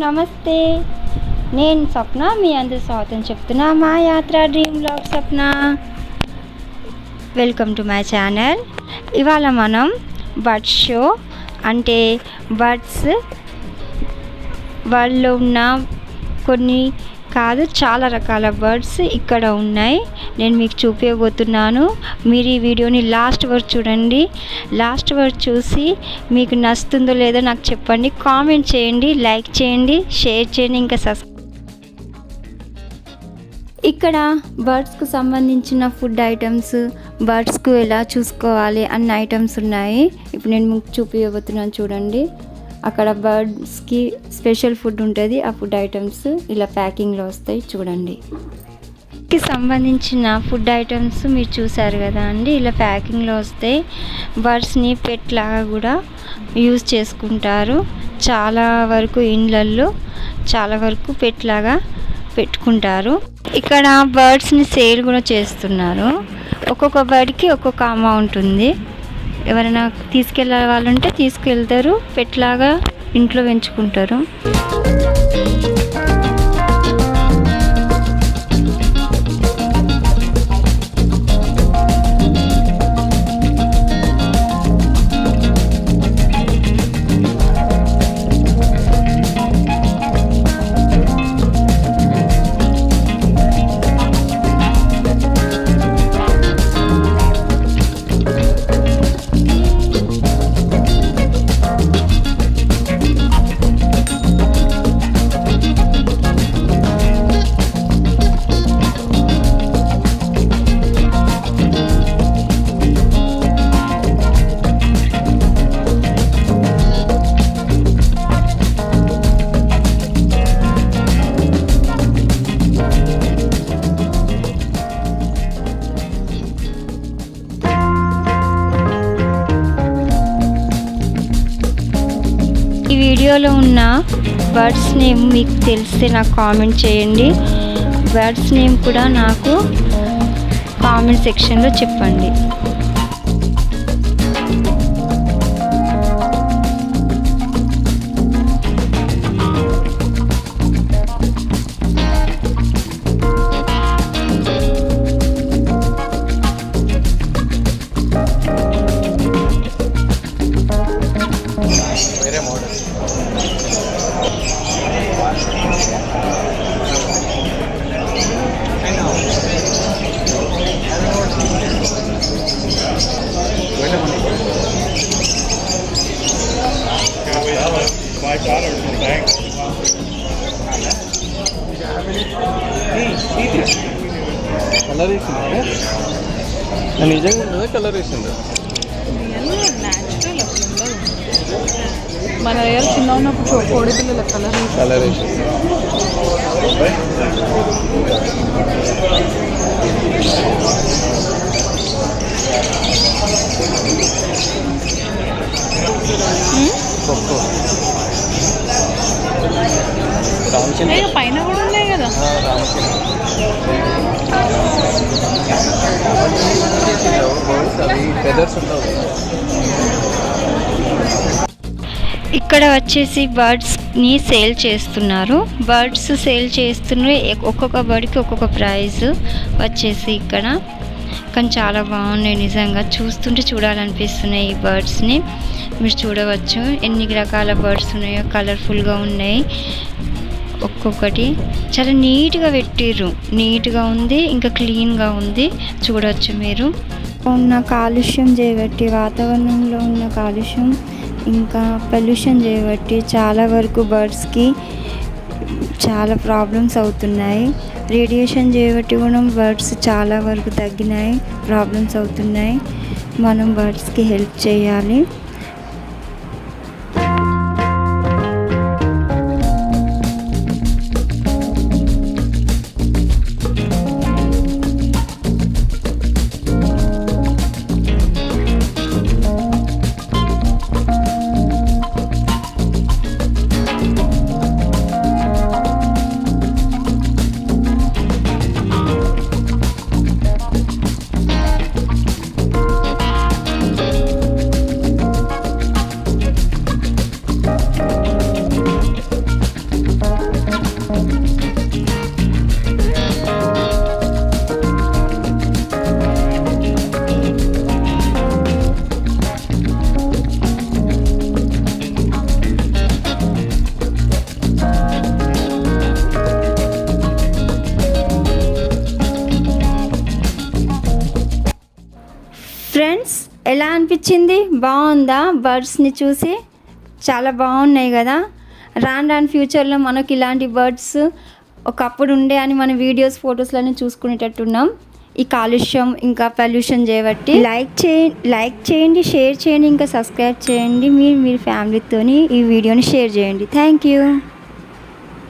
నమస్తే. నేను స్వప్న, మీ అందరి స్వాగతం చెప్తున్నా మా యాత్ర dream blog Swapna. Welcome to my channel. ఇవాళ మనం బర్డ్స్ షో అంటే బర్డ్స్ వరల్డ్లో ఉన్న కొన్ని కాదు చాలా రకాల బర్డ్స్ ఇక్కడ ఉన్నాయి. నేను మీకు చూపించబోతున్నాను. మీరు ఈ వీడియోని లాస్ట్ వరకు చూడండి. లాస్ట్ వరకు చూసి మీకు నచ్చుతుందో లేదో నాకు చెప్పండి. కామెంట్ చేయండి, లైక్ చేయండి, షేర్ చేయండి, ఇంకా ఇక్కడ బర్డ్స్కు సంబంధించిన ఫుడ్ ఐటమ్స్, బర్డ్స్కు ఎలా చూసుకోవాలి అన్న ఐటమ్స్ ఉన్నాయి. ఇప్పుడు నేను మీకు చూపించబోతున్నాను చూడండి. అక్కడ బర్డ్స్కి స్పెషల్ ఫుడ్ ఉంటుంది. ఆ ఫుడ్ ఐటమ్స్ ఇలా ప్యాకింగ్లో వస్తాయి చూడండి. కి సంబంధించిన ఫుడ్ ఐటమ్స్ మీరు చూసారు కదా అండి, ఇలా ప్యాకింగ్లో వస్తాయి. బర్డ్స్ని పెట్ లాగా కూడా యూజ్ చేసుకుంటారు. చాలా వరకు ఇండ్లల్లో చాలా వరకు పెట్ లాగా పెట్టుకుంటారు. ఇక్కడ బర్డ్స్ని సేల్ కూడా చేస్తున్నారు. ఒక్కొక్క బర్డ్కి ఒక్కొక్క అమౌంట్ ఉంది. ఎవరైనా తీసుకెళ్ళే వాళ్ళు ఉంటే తీసుకెళ్తారు, పెట్లాగా ఇంట్లో పెంచుకుంటారు. ఈ వీడియోలో ఉన్న బర్డ్స్ నేమ్ మీకు తెలిస్తే నాకు కామెంట్ చేయండి. బర్డ్స్ నేమ్ కూడా నాకు కామెంట్ సెక్షన్లో చెప్పండి. కలర్ వేసిందా? నిజంగా ఉంటుందా? కలర్ వేసిందా? న్యాచురల్ అట్లా మన దగ్గర చిన్న ఉన్నప్పుడు కోడి పిల్లల కలర్ వేసింది. పైన కూడా ఉన్నాయి కదా. ఇక్కడ వచ్చేసి బర్డ్స్ని సేల్ చేస్తున్నారు. బర్డ్స్ సేల్ చేస్తున్నారు. ఒక్కొక్క బర్డ్కి ఒక్కొక్క ప్రైస్ వచ్చేసి ఇక్కడ. కానీ చాలా బాగున్నాయి, నిజంగా చూస్తుంటే చూడాలనిపిస్తున్నాయి. ఈ బర్డ్స్ని మీరు చూడవచ్చు ఎన్ని రకాల బర్డ్స్ ఉన్నాయో. కలర్ఫుల్గా ఉన్నాయి. ఒక్కొక్కటి చాలా నీట్గా పెట్టిర్రు. నీట్గా ఉంది, ఇంకా క్లీన్గా ఉంది. చూడవచ్చు మీరు. ఉన్న కాలుష్యం చేయబట్టి, వాతావరణంలో ఉన్న కాలుష్యం ఇంకా పొల్యూషన్ చేయబట్టి చాలా వరకు బర్డ్స్కి చాలా ప్రాబ్లమ్స్ అవుతున్నాయి. రేడియేషన్ చేయబట్టి కూడా బర్డ్స్ చాలా వరకు తగ్గినాయి, ప్రాబ్లమ్స్ అవుతున్నాయి. మనం బర్డ్స్కి హెల్ప్ చేయాలి. ఎలా అనిపించింది? బాగుందా? బర్డ్స్ని చూసి చాలా బాగున్నాయి కదా. రాను ఫ్యూచర్లో మనకి ఇలాంటి బర్డ్స్ ఒకప్పుడు ఉండే అని మన వీడియోస్ ఫొటోస్లోనే చూసుకునేటట్టున్నాం. ఈ కాలుష్యం ఇంకా పొల్యూషన్ చేయబట్టి లైక్ చేయండి, షేర్ చేయండి, ఇంకా సబ్స్క్రైబ్ చేయండి. మీరు ఫ్యామిలీతోని ఈ వీడియోని షేర్ చేయండి. Thank you.